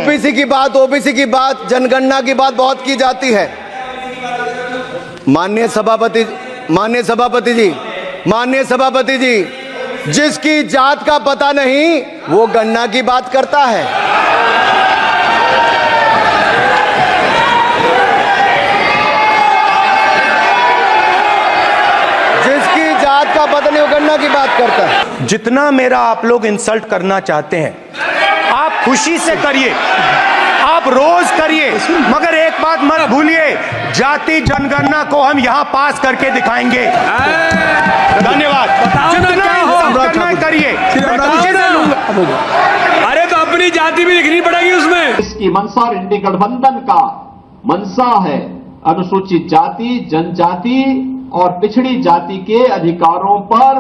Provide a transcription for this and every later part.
OBC की बात, जनगणना की बात बहुत की जाती है। माननीय सभापति जी, जिसकी जात का पता नहीं वो गणना की बात करता है। जिसकी जात का पता नहीं वो गणना की बात करता है। जितना मेरा आप लोग इंसल्ट करना चाहते हैं आप खुशी से करिए, आप रोज करिए, मगर एक बात मत भूलिए, जाति जनगणना को हम यहाँ पास करके दिखाएंगे। धन्यवाद। जितना करिए। अरे तो अपनी जाति भी लिखनी पड़ेगी उसमें। इसकी मंशा और इंडी गठबंधन का मंशा है अनुसूचित जाति, जनजाति और पिछड़ी जाति के अधिकारों पर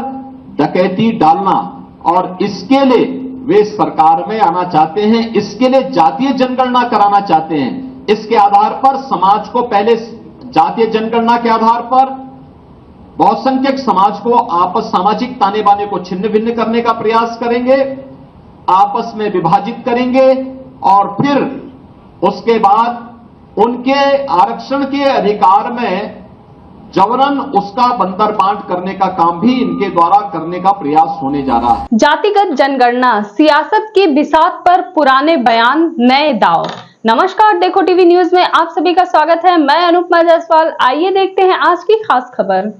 डकैती डालना, और इसके लिए वे सरकार में आना चाहते हैं, इसके लिए जातीय जनगणना कराना चाहते हैं। इसके आधार पर समाज को पहले जातीय जनगणना के आधार पर बहुसंख्यक समाज को आपस सामाजिक ताने बाने को छिन्न भिन्न करने का प्रयास करेंगे, आपस में विभाजित करेंगे, और फिर उसके बाद उनके आरक्षण के अधिकार में जबरन उसका बंदरबांट करने का काम भी इनके द्वारा करने का प्रयास होने जा रहा है। जातिगत जनगणना, सियासत की बिसात पर पुराने बयान, नए दाव। नमस्कार, देखो टीवी न्यूज में आप सभी का स्वागत है। मैं अनुपमा जायसवाल। आइए देखते हैं आज की खास खबर।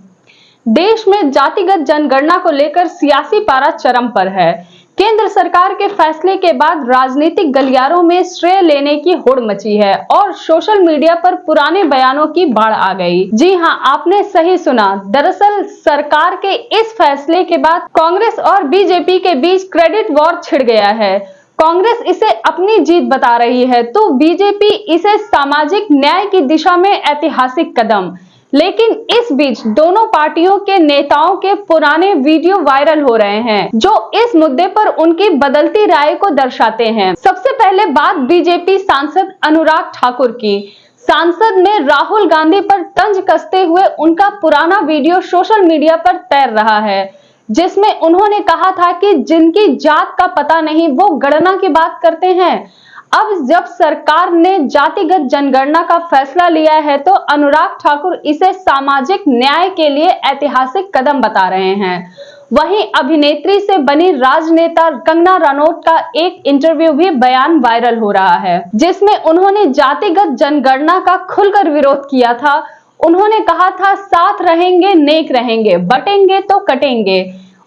देश में जातिगत जनगणना को लेकर सियासी पारा चरम पर है। केंद्र सरकार के फैसले के बाद राजनीतिक गलियारों में श्रेय लेने की होड़ मची है और सोशल मीडिया पर पुराने बयानों की बाढ़ आ गई। जी हां, आपने सही सुना। दरअसल सरकार के इस फैसले के बाद कांग्रेस और बीजेपी के बीच क्रेडिट वॉर छिड़ गया है। कांग्रेस इसे अपनी जीत बता रही है तो बीजेपी इसे सामाजिक न्याय की दिशा में ऐतिहासिक कदम। लेकिन इस बीच दोनों पार्टियों के नेताओं के पुराने वीडियो वायरल हो रहे हैं जो इस मुद्दे पर उनकी बदलती राय को दर्शाते हैं। सबसे पहले बात बीजेपी सांसद अनुराग ठाकुर की। सांसद ने राहुल गांधी पर तंज कसते हुए उनका पुराना वीडियो सोशल मीडिया पर तैर रहा है, जिसमें उन्होंने कहा था कि जिनकी जात का पता नहीं वो गणना की बात करते हैं। अब जब सरकार ने जातिगत जनगणना का फैसला लिया है तो अनुराग ठाकुर इसे सामाजिक न्याय के लिए ऐतिहासिक कदम बता रहे हैं। वहीं अभिनेत्री से बनी राजनेता कंगना रनौत का एक इंटरव्यू भी बयान वायरल हो रहा है, जिसमें उन्होंने जातिगत जनगणना का खुलकर विरोध किया था। उन्होंने कहा था, साथ रहेंगे नेक रहेंगे, बटेंगे तो कटेंगे।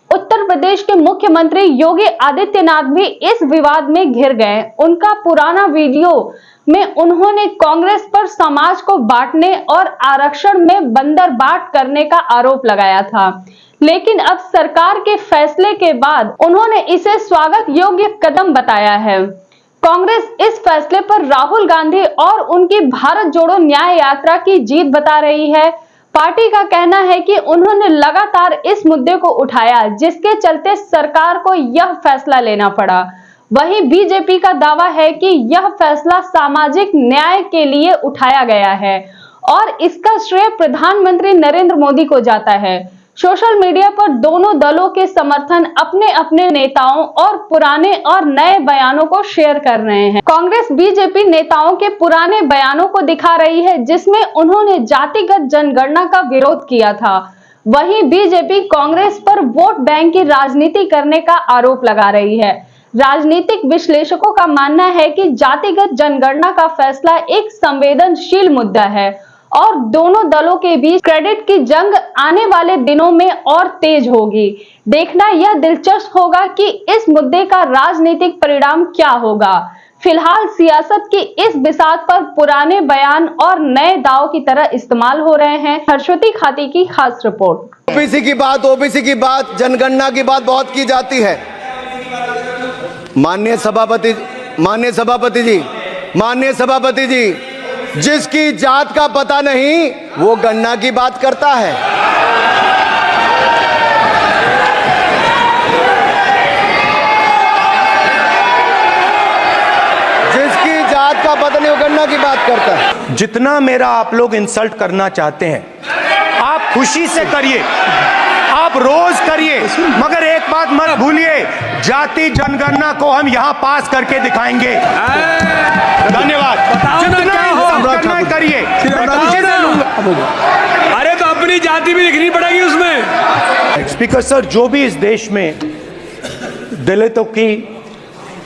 उत्तर प्रदेश के मुख्यमंत्री योगी आदित्यनाथ भी इस विवाद में घिर गए। उनका पुराना वीडियो में उन्होंने कांग्रेस पर समाज को बांटने और आरक्षण में बंदरबाट करने का आरोप लगाया था, लेकिन अब सरकार के फैसले के बाद उन्होंने इसे स्वागत योग्य कदम बताया है। कांग्रेस इस फैसले पर राहुल गांधी और उनकी भारत जोड़ो न्याय यात्रा की जीत बता रही है। पार्टी का कहना है कि उन्होंने लगातार इस मुद्दे को उठाया, जिसके चलते सरकार को यह फैसला लेना पड़ा। वहीं बीजेपी का दावा है कि यह फैसला सामाजिक न्याय के लिए उठाया गया है और इसका श्रेय प्रधानमंत्री नरेंद्र मोदी को जाता है। सोशल मीडिया पर दोनों दलों के समर्थन अपने अपने नेताओं और पुराने और नए बयानों को शेयर कर रहे हैं। कांग्रेस बीजेपी नेताओं के पुराने बयानों को दिखा रही है, जिसमें उन्होंने जातिगत जनगणना का विरोध किया था। वहीं बीजेपी कांग्रेस पर वोट बैंक की राजनीति करने का आरोप लगा रही है। राजनीतिक विश्लेषकों का मानना है कि जातिगत जनगणना का फैसला एक संवेदनशील मुद्दा है और दोनों दलों के बीच क्रेडिट की जंग आने वाले दिनों में और तेज होगी। देखना यह दिलचस्प होगा कि इस मुद्दे का राजनीतिक परिणाम क्या होगा। फिलहाल सियासत की इस बिसात पर पुराने बयान और नए दाव की तरह इस्तेमाल हो रहे हैं। हर्षवती खाती की खास रिपोर्ट। ओबीसी की बात, जनगणना की बात बहुत की जाती है। माननीय सभापति जी, जिसकी जात का पता नहीं वो गणना की बात करता है। जिसकी जात का पता नहीं वो गणना की बात करता है। जितना मेरा आप लोग इंसल्ट करना चाहते हैं आप खुशी से करिए, आप आप रोज करिए, मगर एक बात मत भूलिए, जाति जनगणना को हम यहाँ पास करके दिखाएंगे। धन्यवाद। बताओ ना क्या हो। करना है करिए। अरे तो अपनी जाति भी लिखनी पड़ेगी उसमें। स्पीकर सर, जो भी इस देश में दलितों की,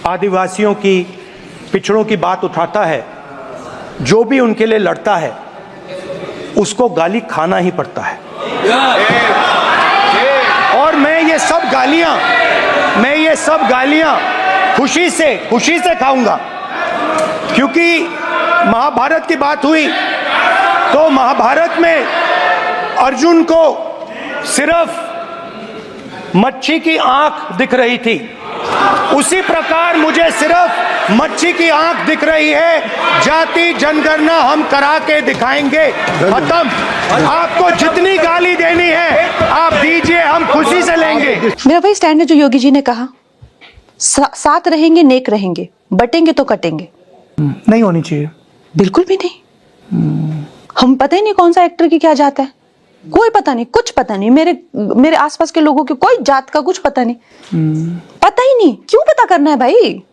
आदिवासियों की, पिछड़ों की बात उठाता है, जो भी उनके लिए लड़ता है, उसको गाली खाना ही पड़ता है। और मैं ये सब गालियां खुशी से खाऊंगा, क्योंकि महाभारत की बात हुई तो महाभारत में अर्जुन को सिर्फ मच्छी की आंख दिख रही थी, उसी प्रकार मुझे सिर्फ मच्छी की आंख दिख रही है। जाति जनगणना हम करा के दिखाएंगे। खत्म। आपको जितनी गाली देनी है आप दीजिए, हम खुशी से लेंगे। मेरा वही स्टैंड है जो योगी जी ने कहा, साथ रहेंगे, नेक रहेंगे, बटेंगे तो कटेंगे। नहीं होनी चाहिए, बिल्कुल भी नहीं। हम पता ही नहीं कौन सा एक्टर की क्या जात है, कोई पता नहीं, कुछ पता नहीं। मेरे आसपास के लोगों की कोई जात का कुछ पता नहीं, पता ही नहीं। क्यों पता करना है भाई?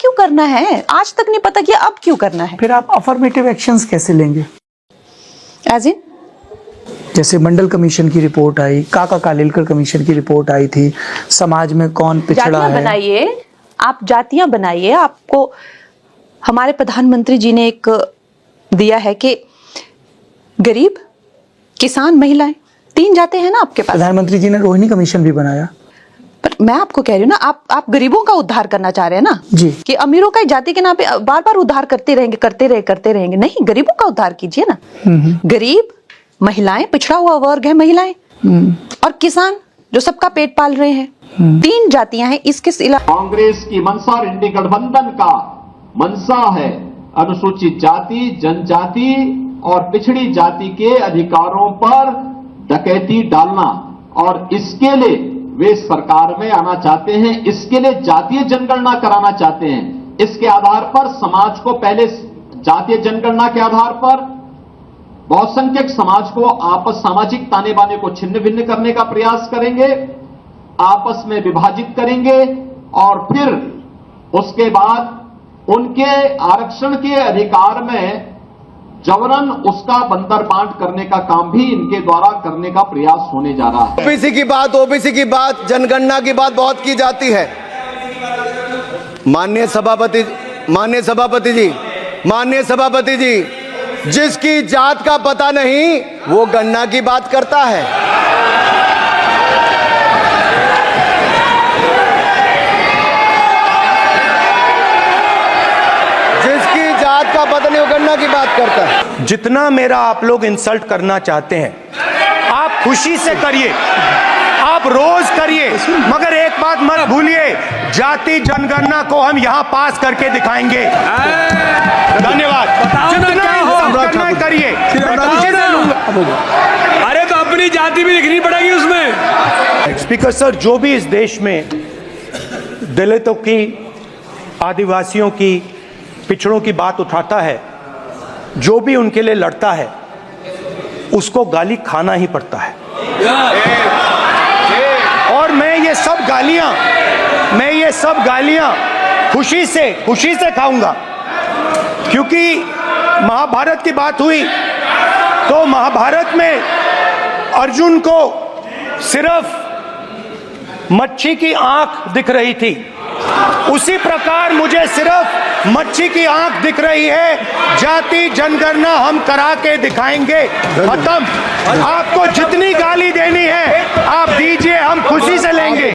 क्यों करना है? आज तक नहीं पता किया, अब क्यों करना है? फिर आप अफर्मेटिव एक्शंस कैसे लेंगे? एज इन जैसे मंडल कमीशन की रिपोर्ट आई, काका कालेलकर कमीशन की रिपोर्ट आई थी, समाज में कौन पिछड़ा जातियां है। बनाइए, आप जातियां बनाइए। आपको हमारे प्रधानमंत्री जी ने एक दिया है कि गरीब, किसान, महिलाएं, 3 जाते हैं ना आपके पास। प्रधानमंत्री जी ने रोहिणी कमीशन भी बनाया। पर मैं आपको कह रही हूँ ना, आप गरीबों का उद्धार करना चाह रहे हैं ना जी, कि अमीरों का जाति के नाम पे बार बार उद्धार करते रहेंगे। नहीं, गरीबों का उद्धार कीजिए ना। गरीब, महिलाएं, पिछड़ा हुआ वर्ग है महिलाएं, और किसान जो सबका पेट पाल रहे हैं। 3 जातियां हैं। इसके कांग्रेस की मंशा और इंडी गठबंधन का मंशा है अनुसूचित जाति, जनजाति और पिछड़ी जाति के अधिकारों पर डकैती डालना, और इसके लिए वे सरकार में आना चाहते हैं। इसके लिए जातीय जनगणना कराना चाहते हैं। इसके आधार पर समाज को पहले जातीय जनगणना के आधार पर बहुसंख्यक समाज को आपस सामाजिक ताने बाने को छिन्न भिन्न करने का प्रयास करेंगे, आपस में विभाजित करेंगे, और फिर उसके बाद उनके आरक्षण के अधिकार में जबरन उसका बंदर बांट करने का काम भी इनके द्वारा करने का प्रयास होने जा रहा है। ओबीसी की बात, जनगणना की बात बहुत की जाती है। माननीय सभापति जी, जिसकी जात का पता नहीं वो गणना की बात करता है। जिसकी जात का पता नहीं वो गणना की बात करता है। जितना मेरा आप लोग इंसल्ट करना चाहते हैं, आप खुशी से करिए, आप रोज करिए, मगर एक बात मत भूलिए, जाति जनगणना को हम यहाँ पास करके दिखाएंगे। धन्यवाद। बताओ ना क्या हो। करना है करिए। अरे तो अपनी जाति भी लिखनी पड़ेगी उसमें। स्पीकर सर, जो भी इस देश में दलितों की, आदिवासियों की, पिछड़ों की बात उठाता है, जो भी उनके लिए लड़ता है, उसको गाली खाना ही पड़ता है। और मैं ये सब गालियां खुशी से खाऊंगा, क्योंकि महाभारत की बात हुई तो महाभारत में अर्जुन को सिर्फ मच्छी की आंख दिख रही थी, उसी प्रकार मुझे सिर्फ मच्छी की आंख दिख रही है। जाति जनगणना हम करा के दिखाएंगे। खत्म। आपको जितनी गाली देनी